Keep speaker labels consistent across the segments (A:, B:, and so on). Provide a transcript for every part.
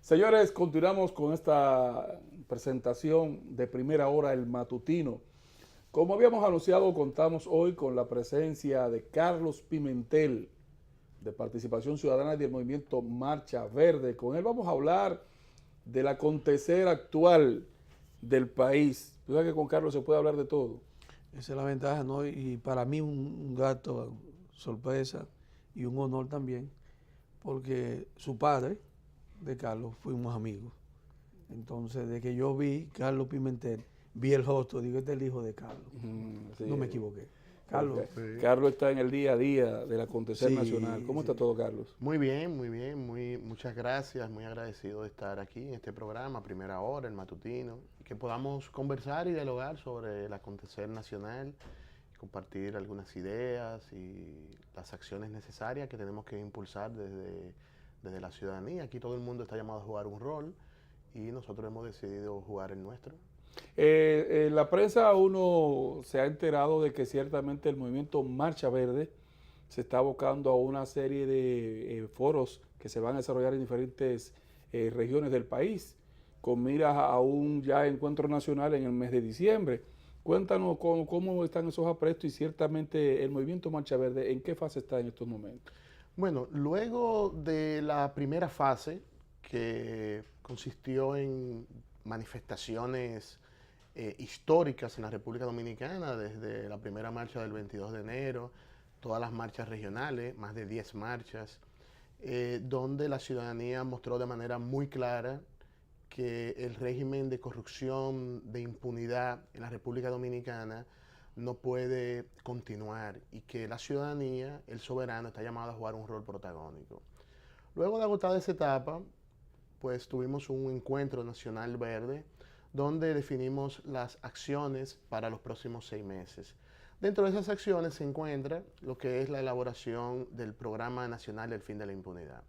A: Señores, continuamos con esta presentación de primera hora, el matutino. Como habíamos anunciado, contamos hoy con la presencia de Carlos Pimentel, de Participación Ciudadana y del Movimiento Marcha Verde. Con él vamos a hablar del acontecer actual del país. Tú sabes que con Carlos se puede hablar de todo.
B: Esa es la ventaja, ¿no? Y para mí un grato sorpresa y un honor también, porque su padre de Carlos fuimos amigos. Entonces, de que yo vi Carlos Pimentel, vi el rostro, digo, este es el hijo de Carlos.
A: Sí.
B: No me equivoqué. Carlos.
A: Sí. Carlos está en el día a día del acontecer
B: Sí,
A: nacional. ¿Cómo está todo, Carlos?
C: Muy bien, muchas gracias, muy agradecido de estar aquí en este programa, Primera Hora, el matutino, y que podamos conversar y dialogar sobre el acontecer nacional, compartir algunas ideas y las acciones necesarias que tenemos que impulsar desde la ciudadanía. Aquí todo el mundo está llamado a jugar un rol y nosotros hemos decidido jugar el nuestro.
A: En la prensa uno se ha enterado de que ciertamente el movimiento Marcha Verde se está abocando a una serie de foros que se van a desarrollar en diferentes regiones del país, con miras a un ya encuentro nacional en el mes de diciembre. Cuéntanos cómo están esos aprestos y ciertamente el movimiento Marcha Verde, ¿en qué fase está en estos momentos?
C: Bueno, luego de la primera fase, que consistió en manifestaciones históricas en la República Dominicana, desde la primera marcha del 22 de enero, todas las marchas regionales, más de 10 marchas, donde la ciudadanía mostró de manera muy clara que el régimen de corrupción, de impunidad en la República Dominicana no puede continuar y que la ciudadanía, el soberano, está llamado a jugar un rol protagónico. Luego de agotada esa etapa, pues tuvimos un encuentro nacional verde donde definimos las acciones para los próximos 6 meses. Dentro de esas acciones se encuentra lo que es la elaboración del Programa Nacional del Fin de la Impunidad.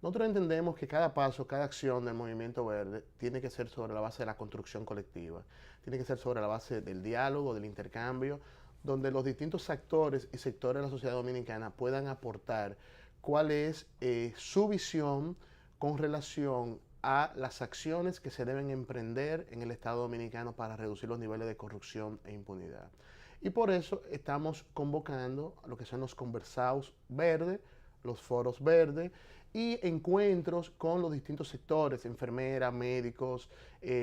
C: Nosotros entendemos que cada paso, cada acción del Movimiento Verde tiene que ser sobre la base de la construcción colectiva, tiene que ser sobre la base del diálogo, del intercambio, donde los distintos actores y sectores de la sociedad dominicana puedan aportar cuál es su visión con relación a las acciones que se deben emprender en el Estado Dominicano para reducir los niveles de corrupción e impunidad. Y por eso estamos convocando a lo que son los conversados verdes, los foros verdes y encuentros con los distintos sectores, enfermeras, médicos,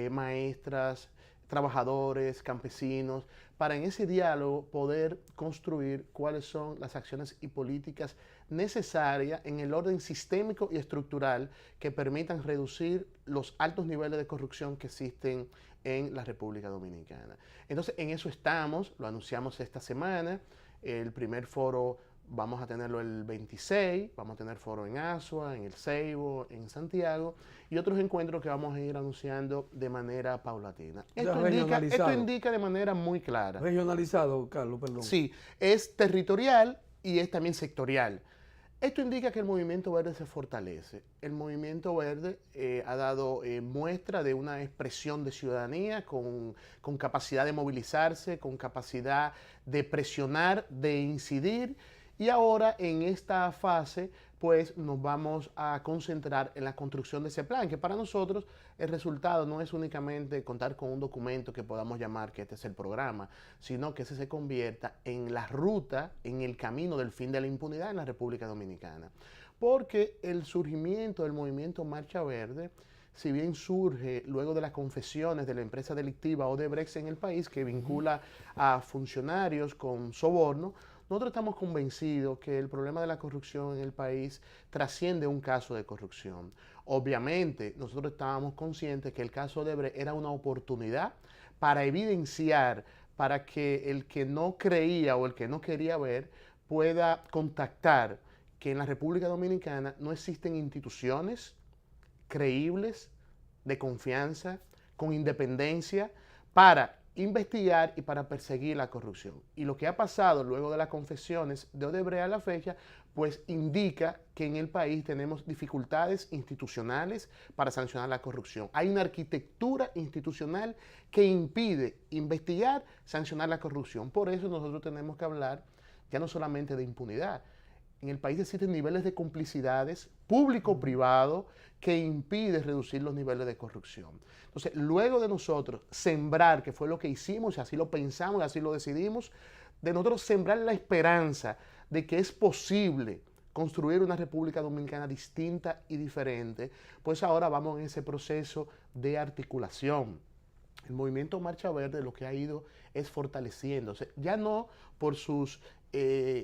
C: maestras, trabajadores, campesinos, para en ese diálogo poder construir cuáles son las acciones y políticas necesarias en el orden sistémico y estructural que permitan reducir los altos niveles de corrupción que existen en la República Dominicana. Entonces, en eso estamos, lo anunciamos esta semana, el primer foro vamos a tenerlo el 26, vamos a tener foro en Asua, en El Ceibo, en Santiago y otros encuentros que vamos a ir anunciando de manera paulatina. Esto indica de manera muy clara.
B: Regionalizado, Carlos, perdón.
C: Sí, es territorial y es también sectorial. Esto indica que el Movimiento Verde se fortalece. El Movimiento Verde ha dado muestra de una expresión de ciudadanía con capacidad de movilizarse, con capacidad de presionar, de incidir. Y ahora en esta fase pues nos vamos a concentrar en la construcción de ese plan, que para nosotros el resultado no es únicamente contar con un documento que podamos llamar que este es el programa, sino que ese se convierta en la ruta, en el camino del fin de la impunidad en la República Dominicana. Porque el surgimiento del movimiento Marcha Verde, si bien surge luego de las confesiones de la empresa delictiva Odebrecht en el país, que vincula a funcionarios con soborno, nosotros estamos convencidos que el problema de la corrupción en el país trasciende un caso de corrupción. Obviamente, nosotros estábamos conscientes que el caso de Odebrecht era una oportunidad para evidenciar, para que el que no creía o el que no quería ver pueda contactar que en la República Dominicana no existen instituciones creíbles, de confianza, con independencia, para investigar y para perseguir la corrupción. Y lo que ha pasado luego de las confesiones de Odebrecht a la fecha, pues indica que en el país tenemos dificultades institucionales para sancionar la corrupción. Hay una arquitectura institucional que impide investigar, sancionar la corrupción. Por eso nosotros tenemos que hablar ya no solamente de impunidad. en el país existen niveles de complicidades público-privado que impiden reducir los niveles de corrupción. Entonces, luego de nosotros sembrar, que fue lo que hicimos, y así lo pensamos, y así lo decidimos, de nosotros sembrar la esperanza de que es posible construir una República Dominicana distinta y diferente, pues ahora vamos en ese proceso de articulación. El movimiento Marcha Verde lo que ha ido es fortaleciéndose, ya no por sus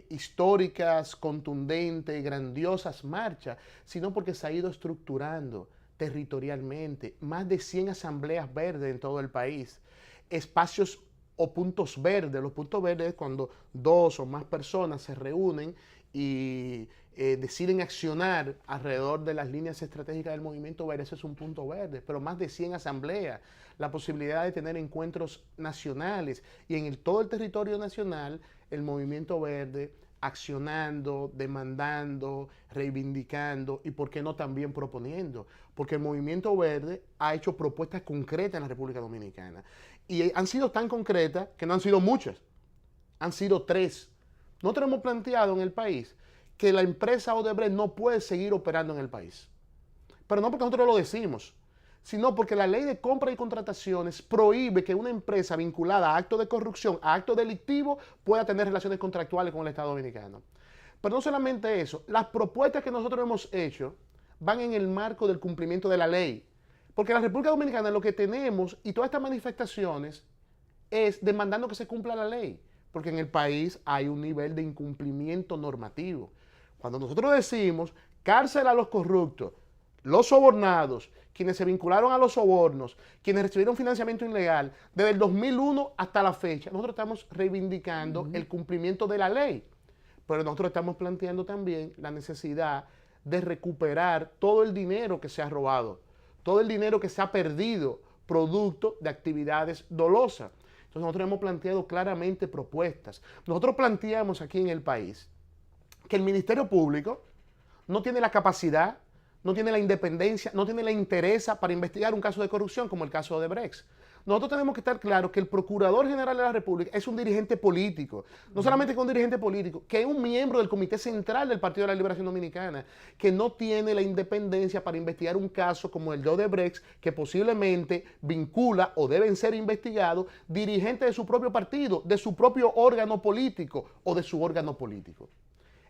C: históricas, contundentes, grandiosas marchas, sino porque se ha ido estructurando territorialmente, más de 100 asambleas verdes en todo el país, espacios o puntos verdes. Los puntos verdes es cuando 2 o más personas se reúnen y deciden accionar alrededor de las líneas estratégicas del movimiento verde. Ese es un punto verde, pero más de 100 asambleas, la posibilidad de tener encuentros nacionales y en todo el territorio nacional el movimiento verde accionando, demandando, reivindicando y por qué no también proponiendo, porque el movimiento verde ha hecho propuestas concretas en la República Dominicana y han sido tan concretas que no han sido muchas, han sido 3. Nosotros hemos planteado en el país que la empresa Odebrecht no puede seguir operando en el país. Pero no porque nosotros lo decimos, sino porque la ley de compra y contrataciones prohíbe que una empresa vinculada a actos de corrupción, a actos delictivos, pueda tener relaciones contractuales con el Estado Dominicano. Pero no solamente eso, las propuestas que nosotros hemos hecho van en el marco del cumplimiento de la ley. Porque en la República Dominicana lo que tenemos y todas estas manifestaciones es demandando que se cumpla la ley. Porque en el país hay un nivel de incumplimiento normativo. Cuando nosotros decimos cárcel a los corruptos, los sobornados, quienes se vincularon a los sobornos, quienes recibieron financiamiento ilegal, desde el 2001 hasta la fecha, nosotros estamos reivindicando el cumplimiento de la ley. Pero nosotros estamos planteando también la necesidad de recuperar todo el dinero que se ha robado, todo el dinero que se ha perdido producto de actividades dolosas. Entonces nosotros hemos planteado claramente propuestas. Nosotros planteamos aquí en el país que el Ministerio Público no tiene la capacidad, no tiene la independencia, no tiene la interés para investigar un caso de corrupción como el caso de Odebrecht. Nosotros tenemos que estar claros que el Procurador General de la República es un dirigente político, no solamente que un dirigente político, que es un miembro del Comité Central del Partido de la Liberación Dominicana, que no tiene la independencia para investigar un caso como el de Odebrecht, que posiblemente vincula o deben ser investigados dirigentes de su propio partido, de su propio órgano político o de su órgano político.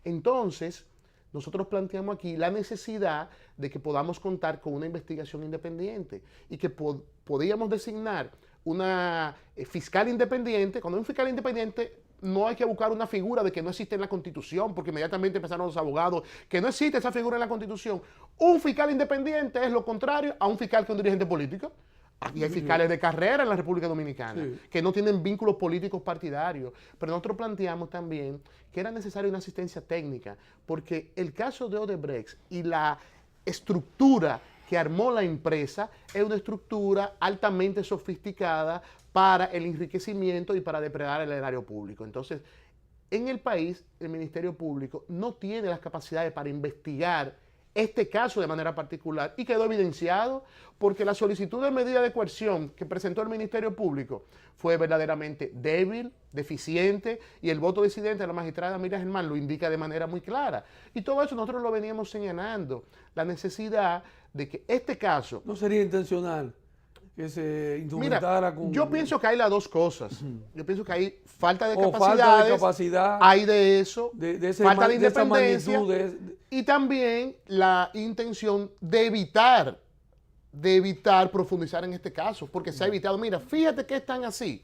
C: Entonces, nosotros planteamos aquí la necesidad de que podamos contar con una investigación independiente y que podíamos designar una fiscal independiente. Cuando hay un fiscal independiente no hay que buscar una figura de que no existe en la Constitución, porque inmediatamente empezaron los abogados que no existe esa figura en la Constitución. Un fiscal independiente es lo contrario a un fiscal que es un dirigente político. Aquí hay fiscales de carrera en la República Dominicana que no tienen vínculos políticos partidarios. Pero nosotros planteamos también que era necesaria una asistencia técnica, porque el caso de Odebrecht y la estructura que armó la empresa es una estructura altamente sofisticada para el enriquecimiento y para depredar el erario público. Entonces, en el país, el Ministerio Público no tiene las capacidades para investigar este caso de manera particular y quedó evidenciado porque la solicitud de medida de coerción que presentó el Ministerio Público fue verdaderamente débil, deficiente y el voto disidente de la magistrada Miriam Germán lo indica de manera muy clara. Y todo eso nosotros lo veníamos señalando, la necesidad de que este caso...
B: ¿No sería intencional que se instrumentara con...?
C: Yo pienso que hay las dos cosas. Yo pienso que hay falta de
B: falta de capacidad,
C: hay de eso, falta de independencia
B: magnitud,
C: y también la intención de evitar profundizar en este caso, porque se ha evitado. Mira, fíjate que es tan así,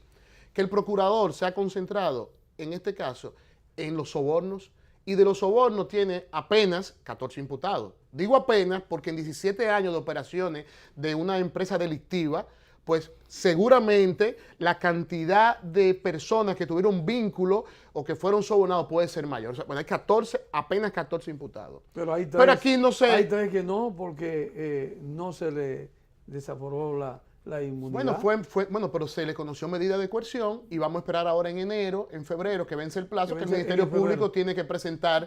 C: que el procurador se ha concentrado en este caso en los sobornos, y de los sobornos tiene apenas 14 imputados. Digo apenas porque en 17 años de operaciones de una empresa delictiva, pues seguramente la cantidad de personas que tuvieron vínculo o que fueron sobornados puede ser mayor. O sea, bueno, hay apenas 14 imputados.
B: Pero
C: aquí no sé.
B: Hay 3 que no, porque no se le desaforó la inmunidad.
C: Bueno, pero se le conoció medida de coerción y vamos a esperar ahora en enero, en febrero, que vence el plazo, que el Ministerio Público tiene que presentar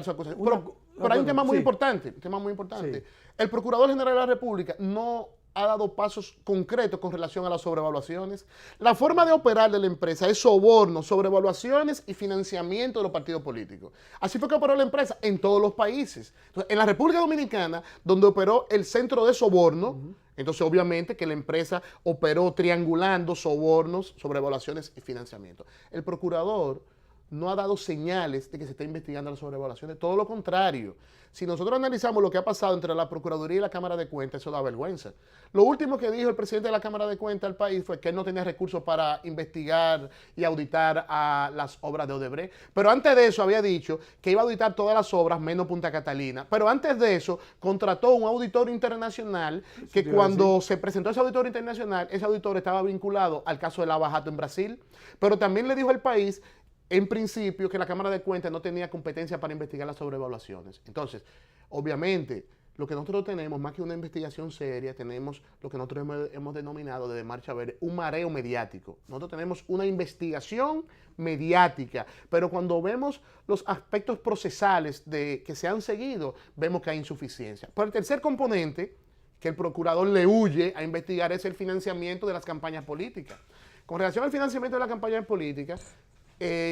C: su acusación. Pero hay un tema muy importante,
B: Sí.
C: El Procurador General de la República no ha dado pasos concretos con relación a las sobrevaluaciones. La forma de operar de la empresa es sobornos, sobrevaluaciones y financiamiento de los partidos políticos. Así fue que operó la empresa en todos los países. Entonces, en la República Dominicana, donde operó el centro de soborno, entonces obviamente que la empresa operó triangulando sobornos, sobrevaluaciones y financiamiento. El procurador no ha dado señales de que se esté investigando las sobrevaluaciones, todo lo contrario. Si nosotros analizamos lo que ha pasado entre la Procuraduría y la Cámara de Cuentas, eso da vergüenza. Lo último que dijo el presidente de la Cámara de Cuentas del país fue que él no tenía recursos para investigar y auditar a las obras de Odebrecht. Pero antes de eso había dicho que iba a auditar todas las obras menos Punta Catalina. Pero antes de eso contrató un auditor internacional que cuando se presentó ese auditor internacional, ese auditor estaba vinculado al caso de Lava Jato en Brasil. Pero también le dijo al país en principio que la Cámara de Cuentas no tenía competencia para investigar las sobrevaluaciones. Entonces, obviamente, lo que nosotros tenemos, más que una investigación seria, tenemos lo que nosotros hemos denominado desde Marcha Verde un mareo mediático. Nosotros tenemos una investigación mediática, pero cuando vemos los aspectos procesales que se han seguido, vemos que hay insuficiencia. Pero el tercer componente que el procurador le huye a investigar es el financiamiento de las campañas políticas. Con relación al financiamiento de las campañas políticas,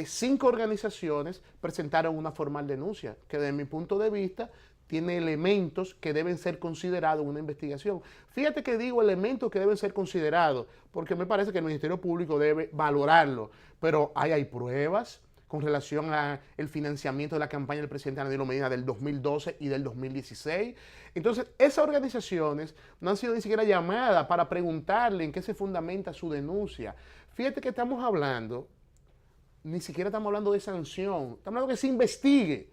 C: 5 organizaciones presentaron una formal denuncia que desde mi punto de vista tiene elementos que deben ser considerados en una investigación. Fíjate que digo elementos que deben ser considerados porque me parece que el Ministerio Público debe valorarlo, pero hay pruebas con relación al financiamiento de la campaña del presidente Danilo Medina del 2012 y del 2016. Entonces, esas organizaciones no han sido ni siquiera llamadas para preguntarle en qué se fundamenta su denuncia. Fíjate que estamos hablando, ni siquiera estamos hablando de sanción, estamos hablando de que se investigue.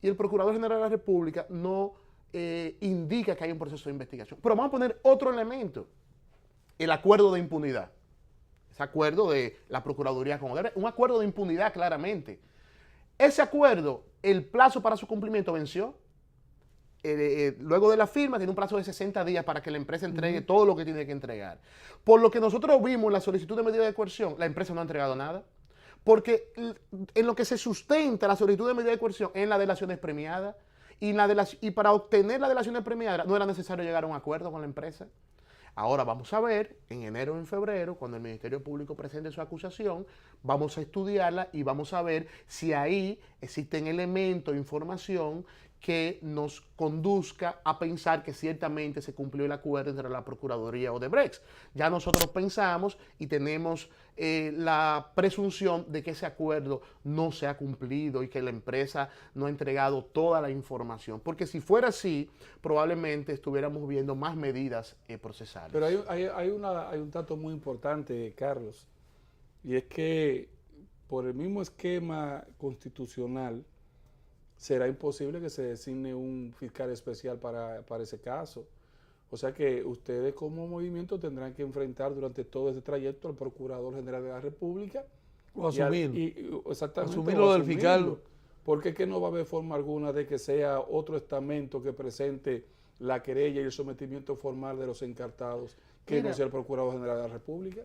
C: Y el Procurador General de la República no indica que hay un proceso de investigación. Pero vamos a poner otro elemento, el acuerdo de impunidad. Ese acuerdo de la Procuraduría con Odebrecht, un acuerdo de impunidad claramente. Ese acuerdo, el plazo para su cumplimiento venció. Luego de la firma tiene un plazo de 60 días para que la empresa entregue todo lo que tiene que entregar. Por lo que nosotros vimos en la solicitud de medida de coerción, la empresa no ha entregado nada. Porque en lo que se sustenta la solicitud de medida de coerción es en las delaciones premiadas y para obtener las delaciones premiadas no era necesario llegar a un acuerdo con la empresa. Ahora vamos a ver, en enero o en febrero, cuando el Ministerio Público presente su acusación, vamos a estudiarla y vamos a ver si ahí existen elementos, información que nos conduzca a pensar que ciertamente se cumplió el acuerdo entre la Procuraduría y Odebrecht. Ya nosotros pensamos y tenemos la presunción de que ese acuerdo no se ha cumplido y que la empresa no ha entregado toda la información. Porque si fuera así, probablemente estuviéramos viendo más medidas procesales.
A: Pero hay un dato muy importante, Carlos, y es que por el mismo esquema constitucional, será imposible que se designe un fiscal especial para ese caso. O sea que ustedes como movimiento tendrán que enfrentar durante todo ese trayecto al Procurador General de la República.
B: O asumirlo.
A: Exactamente.
B: Asumirlo del fiscal.
A: Porque es que no va a haber forma alguna de que sea otro estamento que presente la querella y el sometimiento formal de los encartados que no sea el Procurador General de la República.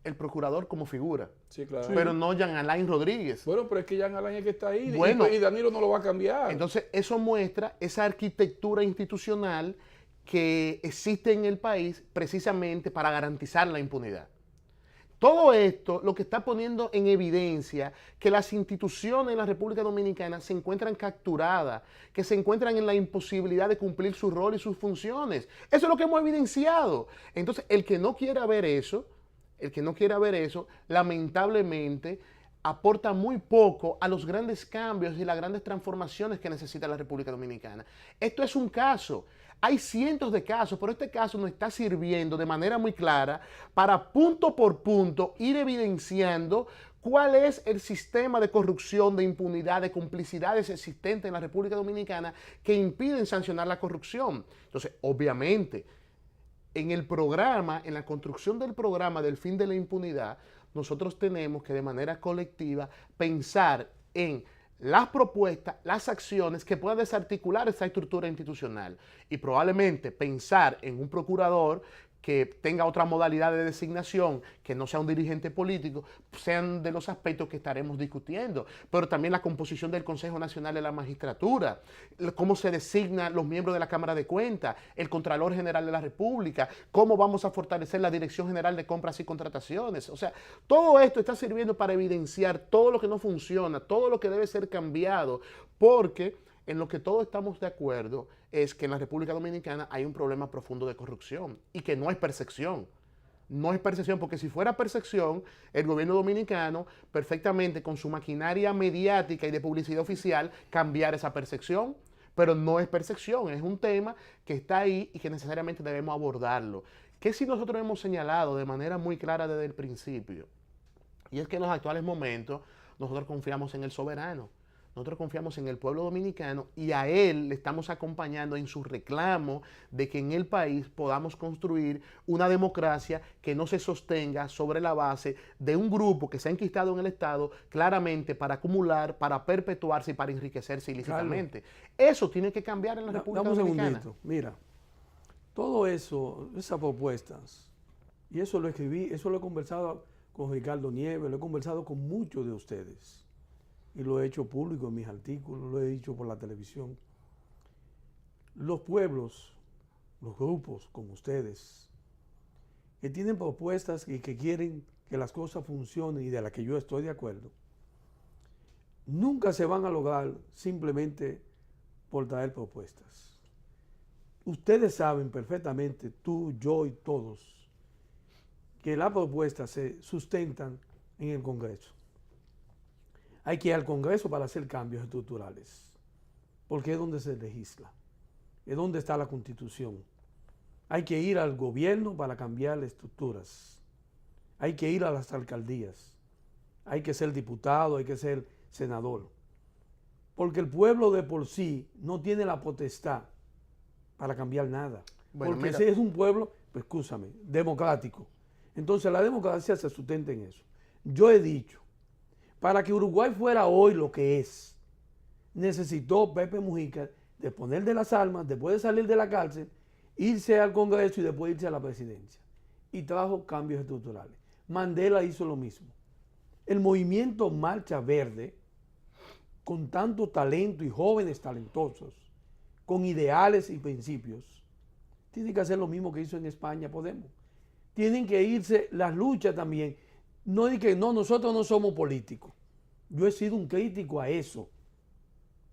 C: El procurador como figura.
A: Sí, claro.
C: Pero no Jean Alain Rodríguez.
A: Bueno, pero es que Jean Alain es que está ahí
C: y
A: Danilo no lo va a cambiar.
C: Entonces, eso muestra esa arquitectura institucional que existe en el país precisamente para garantizar la impunidad. Todo esto lo que está poniendo en evidencia que las instituciones en la República Dominicana se encuentran capturadas, que se encuentran en la imposibilidad de cumplir su rol y sus funciones. Eso es lo que hemos evidenciado. Entonces, el que no quiera ver eso, lamentablemente, aporta muy poco a los grandes cambios y las grandes transformaciones que necesita la República Dominicana. Esto es un caso. Hay cientos de casos, pero este caso nos está sirviendo de manera muy clara para punto por punto ir evidenciando cuál es el sistema de corrupción, de impunidad, de complicidades existentes en la República Dominicana que impiden sancionar la corrupción. Entonces, obviamente, en el programa, en la construcción del programa del fin de la impunidad, nosotros tenemos que de manera colectiva pensar en las propuestas, las acciones que puedan desarticular esa estructura institucional y probablemente pensar en un procurador que tenga otra modalidad de designación, que no sea un dirigente político, sean de los aspectos que estaremos discutiendo. Pero también la composición del Consejo Nacional de la Magistratura, cómo se designan los miembros de la Cámara de Cuentas, el Contralor General de la República, cómo vamos a fortalecer la Dirección General de Compras y Contrataciones. O sea, todo esto está sirviendo para evidenciar todo lo que no funciona, todo lo que debe ser cambiado, porque en lo que todos estamos de acuerdo es que en la República Dominicana hay un problema profundo de corrupción y que no es percepción. No es percepción, porque si fuera percepción, el gobierno dominicano perfectamente con su maquinaria mediática y de publicidad oficial cambiar esa percepción, pero no es percepción, es un tema que está ahí y que necesariamente debemos abordarlo. Que si nosotros hemos señalado de manera muy clara desde el principio, y es que en los actuales momentos nosotros confiamos en el soberano. Nosotros confiamos en el pueblo dominicano y a él le estamos acompañando en su reclamo de que en el país podamos construir una democracia que no se sostenga sobre la base de un grupo que se ha enquistado en el Estado claramente para acumular, para perpetuarse y para enriquecerse ilícitamente. Claro. Eso tiene que cambiar en la República Dominicana.
B: Un segundito. Mira, todo eso, esas propuestas, y eso lo escribí, eso lo he conversado con Ricardo Nieves, lo he conversado con muchos de ustedes. Y lo he hecho público en mis artículos, lo he dicho por la televisión. Los pueblos, los grupos como ustedes, que tienen propuestas y que quieren que las cosas funcionen y de las que yo estoy de acuerdo, nunca se van a lograr simplemente por traer propuestas. Ustedes saben perfectamente, tú, yo y todos, que las propuestas se sustentan en el Congreso. Hay que ir al Congreso para hacer cambios estructurales, porque es donde se legisla, es donde está la Constitución. Hay que ir al gobierno para cambiar las estructuras. Hay que ir a las alcaldías. Hay que ser diputado, hay que ser senador. Porque el pueblo de por sí no tiene la potestad para cambiar nada. Bueno, porque si es un pueblo, pues escúchame, democrático. Entonces la democracia se sustenta en eso. Yo he dicho, para que Uruguay fuera hoy lo que es, necesitó Pepe Mujica de poner de las armas, después de salir de la cárcel, irse al Congreso y después irse a la presidencia. Y trajo cambios estructurales. Mandela hizo lo mismo. El movimiento Marcha Verde, con tanto talento y jóvenes talentosos, con ideales y principios, tiene que hacer lo mismo que hizo en España Podemos. Tienen que irse las luchas también. No di que no, nosotros no somos políticos. Yo he sido un crítico a eso.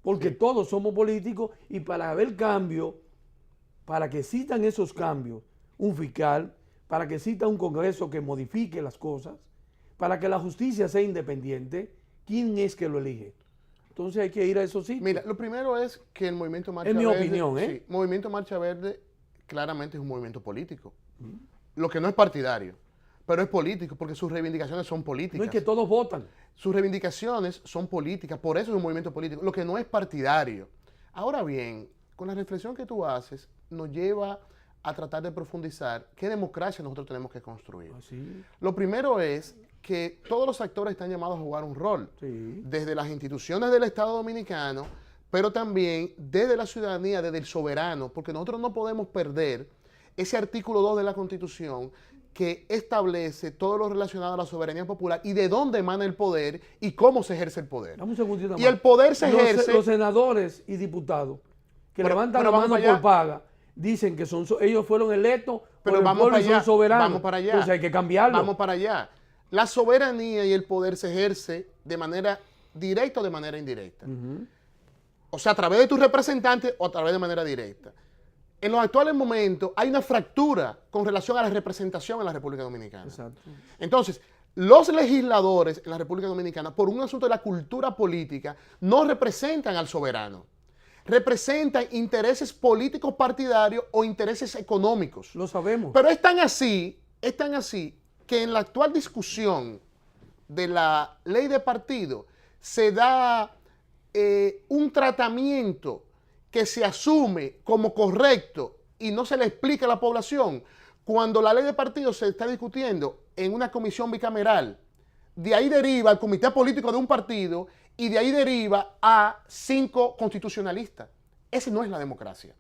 B: Porque sí, todos somos políticos y para haber cambio, para que existan esos cambios, un fiscal, para que exista un Congreso que modifique las cosas, para que la justicia sea independiente, ¿quién es que lo elige? Entonces hay que ir a esos sitios.
C: Mira, lo primero es que el movimiento Marcha
B: Verde... Es mi
C: Verde,
B: opinión, ¿eh?
C: Sí, movimiento Marcha Verde claramente es un movimiento político. Lo que no es partidario. Pero es político, porque sus reivindicaciones son políticas.
B: No es que todos votan.
C: Sus reivindicaciones son políticas, por eso es un movimiento político, lo que no es partidario. Ahora bien, con la reflexión que tú haces, nos lleva a tratar de profundizar qué democracia nosotros tenemos que construir.
B: ¿Así?
C: Lo primero es que todos los actores están llamados a jugar un rol,
B: Sí.
C: Desde las instituciones del Estado Dominicano, pero también desde la ciudadanía, desde el soberano, porque nosotros no podemos perder ese artículo 2 de la Constitución que establece todo lo relacionado a la soberanía popular y de dónde emana el poder y cómo se ejerce el poder.
B: Dame un segundito
C: Y
B: más.
C: el poder se ejerce...
B: Los senadores y diputados que levantan la mano por paga, dicen que ellos fueron electos
C: pero
B: por el pueblo y son soberanos.
C: Vamos para allá.
B: Entonces hay que cambiarlo.
C: Vamos para allá. La soberanía y el poder se ejerce de manera directa o de manera indirecta. O sea, a través de tus representantes o a través de manera directa. En los actuales momentos hay una fractura con relación a la representación en la República Dominicana.
B: Exacto.
C: Entonces, los legisladores en la República Dominicana, por un asunto de la cultura política, no representan al soberano. Representan intereses políticos partidarios o intereses económicos.
B: Lo sabemos.
C: Pero es tan así que en la actual discusión de la ley de partido se da un tratamiento que se asume como correcto y no se le explica a la población, cuando la ley de partidos se está discutiendo en una comisión bicameral, de ahí deriva el comité político de un partido y de ahí deriva a 5 constitucionalistas. Esa no es la democracia.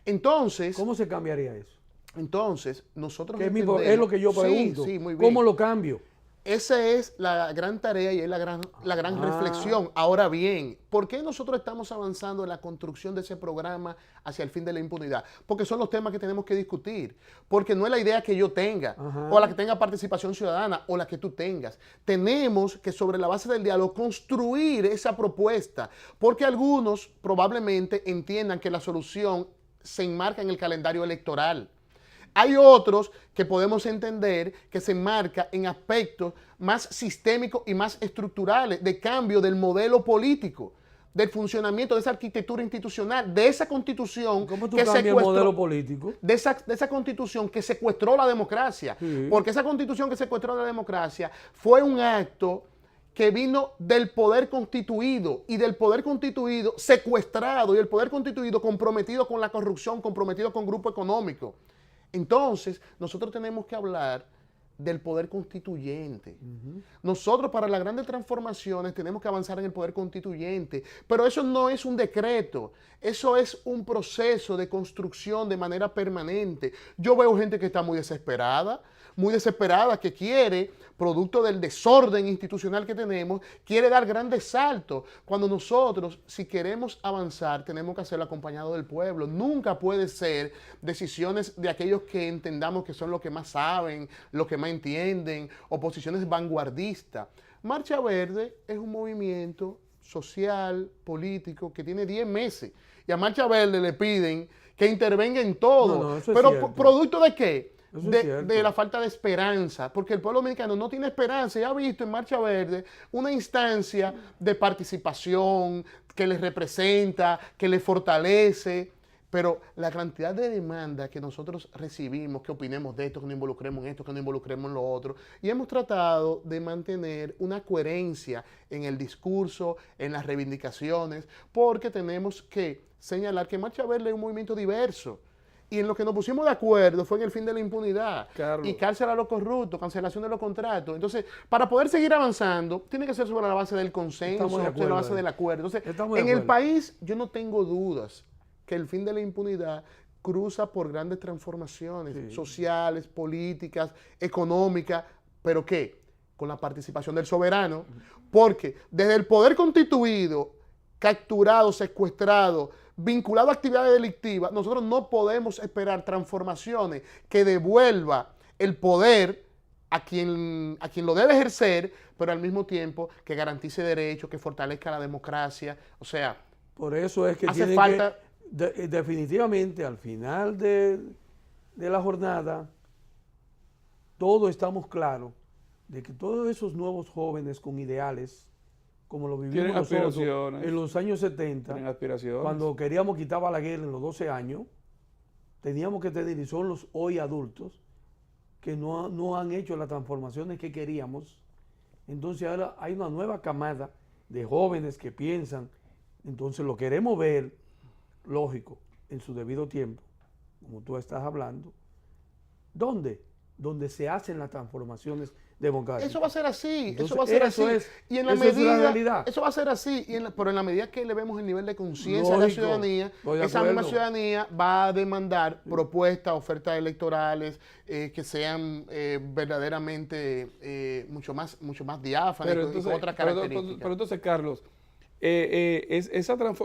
C: Entonces...
B: ¿Cómo se cambiaría eso?
C: Entonces, nosotros
B: Que es
C: entendemos...
B: es lo que yo pregunto.
C: Sí, muy bien.
B: ¿Cómo lo cambio?
C: Esa es la gran tarea y es la gran reflexión. Ahora bien, ¿por qué nosotros estamos avanzando en la construcción de ese programa hacia el fin de la impunidad? Porque son los temas que tenemos que discutir. Porque no es la idea que yo tenga, o la que tenga participación ciudadana, o la que tú tengas. Tenemos que, sobre la base del diálogo, construir esa propuesta. Porque algunos probablemente entiendan que la solución se enmarca en el calendario electoral. Hay otros que podemos entender que se enmarca en aspectos más sistémicos y más estructurales de cambio del modelo político, del funcionamiento de esa arquitectura institucional, de esa constitución
B: ¿Cómo tú
C: que
B: cambias el
C: secuestró,
B: modelo político?
C: de esa constitución que secuestró la democracia.
B: Sí.
C: Porque esa constitución que secuestró la democracia fue un acto que vino del poder constituido y del poder constituido secuestrado y el poder constituido comprometido con la corrupción, comprometido con grupo económico. Entonces, nosotros tenemos que hablar del poder constituyente. Nosotros, para las grandes transformaciones, tenemos que avanzar en el poder constituyente, pero eso no es un decreto, eso es un proceso de construcción de manera permanente. Yo veo gente que está muy desesperada, que quiere, producto del desorden institucional que tenemos, quiere dar grandes saltos. Cuando nosotros, si queremos avanzar, tenemos que hacerlo acompañado del pueblo. Nunca puede ser decisiones de aquellos que entendamos que son los que más saben, los que más entienden, o posiciones vanguardistas. Marcha Verde es un movimiento social, político, que tiene 10 meses. Y a Marcha Verde le piden que intervenga en todo. Pero ¿producto de qué? De la falta de esperanza, porque el pueblo dominicano no tiene esperanza y ha visto en Marcha Verde una instancia de participación que les representa, que les fortalece, pero la cantidad de demandas que nosotros recibimos, que opinemos de esto, que nos involucremos en esto, que nos involucremos en lo otro, y hemos tratado de mantener una coherencia en el discurso, en las reivindicaciones, porque tenemos que señalar que Marcha Verde es un movimiento diverso. Y en lo que nos pusimos de acuerdo fue en el fin de la impunidad.
A: Carlos.
C: Y cárcel a los corruptos, cancelación de los contratos. Entonces, para poder seguir avanzando, tiene que ser sobre la base del consenso, sobre la base del acuerdo. Entonces, en el país yo no tengo dudas que el fin de la impunidad cruza por grandes transformaciones sociales, políticas, económicas, pero ¿qué? Con la participación del soberano, porque desde el poder constituido, capturado, secuestrado, vinculado a actividades delictivas, nosotros no podemos esperar transformaciones que devuelva el poder a quien lo debe ejercer, pero al mismo tiempo que garantice derechos, que fortalezca la democracia. O sea,
B: por eso es que
C: hace falta...
B: definitivamente al final de la jornada, todos estamos claros de que todos esos nuevos jóvenes con ideales, como lo vivimos nosotros en los años 70, cuando queríamos quitar Balaguer en los 12 años, teníamos que tener, y son los hoy adultos, que no han hecho las transformaciones que queríamos. Entonces ahora hay una nueva camada de jóvenes que piensan, entonces lo queremos ver, lógico, en su debido tiempo, como tú estás hablando. ¿Dónde? Donde se hacen las transformaciones democráticas.
C: Eso va a ser así,
B: entonces,
C: eso va a ser así. Y en la medida,
B: es la realidad.
C: Eso va a ser así, pero en la medida que elevemos el nivel de conciencia de la ciudadanía, esa misma ciudadanía va a demandar propuestas, ofertas electorales que sean verdaderamente mucho más diáfanas y con otras características.
A: Pero entonces, Carlos,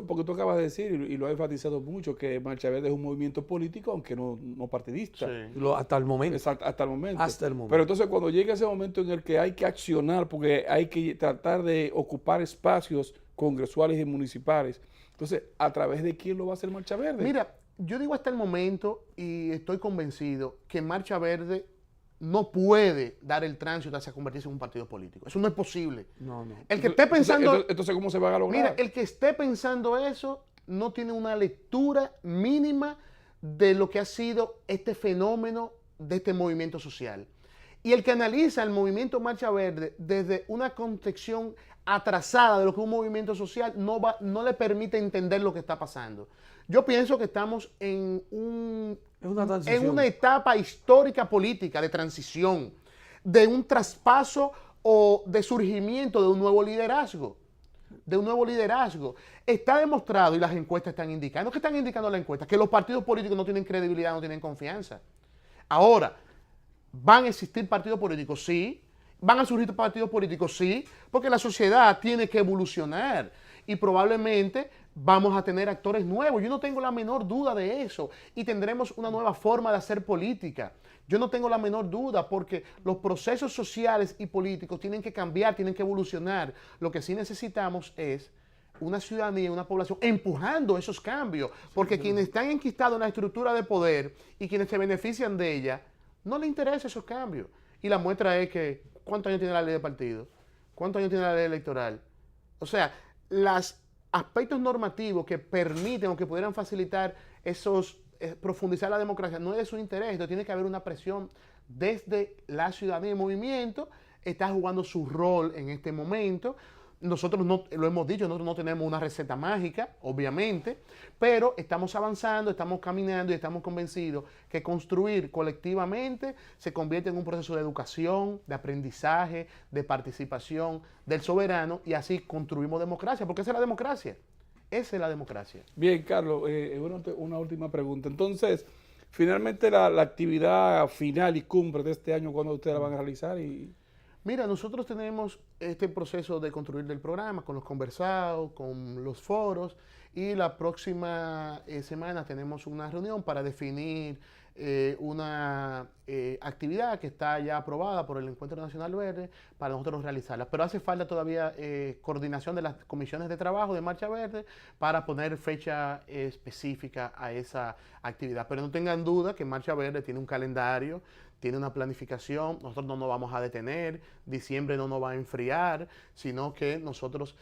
A: porque tú acabas de decir, y lo has enfatizado mucho, que Marcha Verde es un movimiento político, aunque no partidista.
B: Sí. Hasta el momento.
A: Exacto, hasta el momento.
B: Hasta el momento.
A: Pero entonces cuando llega ese momento en el que hay que accionar, porque hay que tratar de ocupar espacios congresuales y municipales, entonces, ¿a través de quién lo va a hacer Marcha Verde?
C: Mira, yo digo hasta el momento, y estoy convencido, que Marcha Verde no puede dar el tránsito hacia convertirse en un partido político. Eso no es posible.
B: No.
C: El que esté pensando...
A: Entonces, ¿cómo se va a lograr?
C: Mira, el que esté pensando eso no tiene una lectura mínima de lo que ha sido este fenómeno de este movimiento social. Y el que analiza el movimiento Marcha Verde desde una concepción atrasada de lo que es un movimiento social no le permite entender lo que está pasando. Yo pienso que estamos en una etapa histórica política de transición, de un traspaso o de surgimiento de un nuevo liderazgo. Está demostrado, y las encuestas están indicando, ¿qué están indicando las encuestas? Que los partidos políticos no tienen credibilidad, no tienen confianza. Ahora, ¿van a existir partidos políticos? Sí. ¿Van a surgir partidos políticos? Sí, porque la sociedad tiene que evolucionar y probablemente vamos a tener actores nuevos. Yo no tengo la menor duda de eso y tendremos una nueva forma de hacer política. Yo no tengo la menor duda porque los procesos sociales y políticos tienen que cambiar, tienen que evolucionar. Lo que sí necesitamos es una ciudadanía, una población empujando esos cambios, porque quienes están enquistados en la estructura de poder y quienes se benefician de ella, no les interesa esos cambios. Y la muestra es que ¿cuántos años tiene la ley de partidos? ¿Cuántos años tiene la ley electoral? O sea, los aspectos normativos que permiten o que pudieran facilitar esos, profundizar la democracia, no es de su interés. Entonces tiene que haber una presión desde la ciudadanía en movimiento, está jugando su rol en este momento. Nosotros no, lo hemos dicho, nosotros no tenemos una receta mágica, obviamente, pero estamos avanzando, estamos caminando y estamos convencidos que construir colectivamente se convierte en un proceso de educación, de aprendizaje, de participación del soberano y así construimos democracia, porque esa es la democracia. Esa es la democracia.
A: Bien, Carlos, una última pregunta. Entonces, finalmente la actividad final y cumbre de este año, ¿cuándo ustedes la van a realizar?
C: Mira, nosotros tenemos este proceso de construir del programa con los conversados, con los foros y la próxima semana tenemos una reunión para definir una actividad que está ya aprobada por el Encuentro Nacional Verde para nosotros realizarla. Pero hace falta todavía coordinación de las comisiones de trabajo de Marcha Verde para poner fecha específica a esa actividad. Pero no tengan duda que Marcha Verde tiene un calendario, tiene una planificación, nosotros no nos vamos a detener, diciembre no nos va a enfriar, sino que nosotros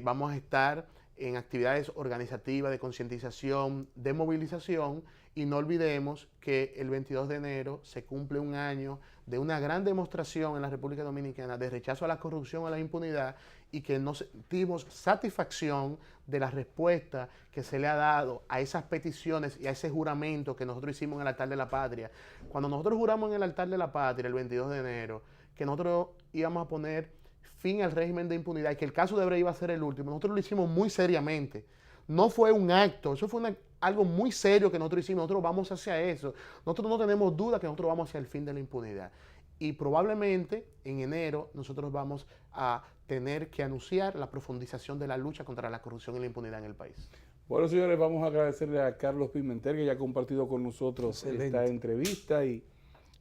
C: vamos a estar en actividades organizativas de concientización, de movilización, y no olvidemos que el 22 de enero se cumple un año de una gran demostración en la República Dominicana de rechazo a la corrupción, a la impunidad, y que nos sentimos satisfacción de la respuesta que se le ha dado a esas peticiones y a ese juramento que nosotros hicimos en el altar de la patria. Cuando nosotros juramos en el altar de la patria el 22 de enero, que nosotros íbamos a poner fin al régimen de impunidad y que el caso de Brecht iba a ser el último, nosotros lo hicimos muy seriamente. No fue un acto, eso fue algo muy serio que nosotros hicimos, nosotros vamos hacia eso. Nosotros no tenemos duda que nosotros vamos hacia el fin de la impunidad. Y probablemente en enero nosotros vamos a tener que anunciar la profundización de la lucha contra la corrupción y la impunidad en el país.
A: Bueno, señores, vamos a agradecerle a Carlos Pimentel que ya ha compartido con nosotros esta entrevista y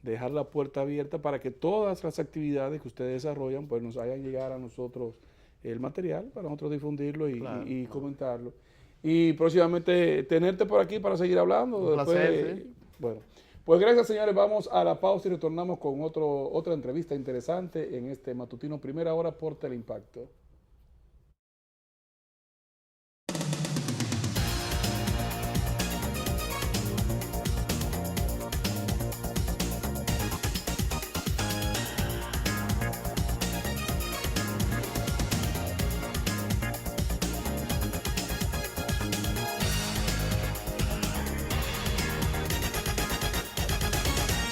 A: dejar la puerta abierta para que todas las actividades que ustedes desarrollan pues nos hagan llegar a nosotros el material para nosotros difundirlo y comentarlo. Y próximamente tenerte por aquí para seguir hablando.
C: Un placer, sí.
A: Bueno, pues gracias, señores. Vamos a la pausa y retornamos con otra entrevista interesante en este matutino Primera Hora por Teleimpacto.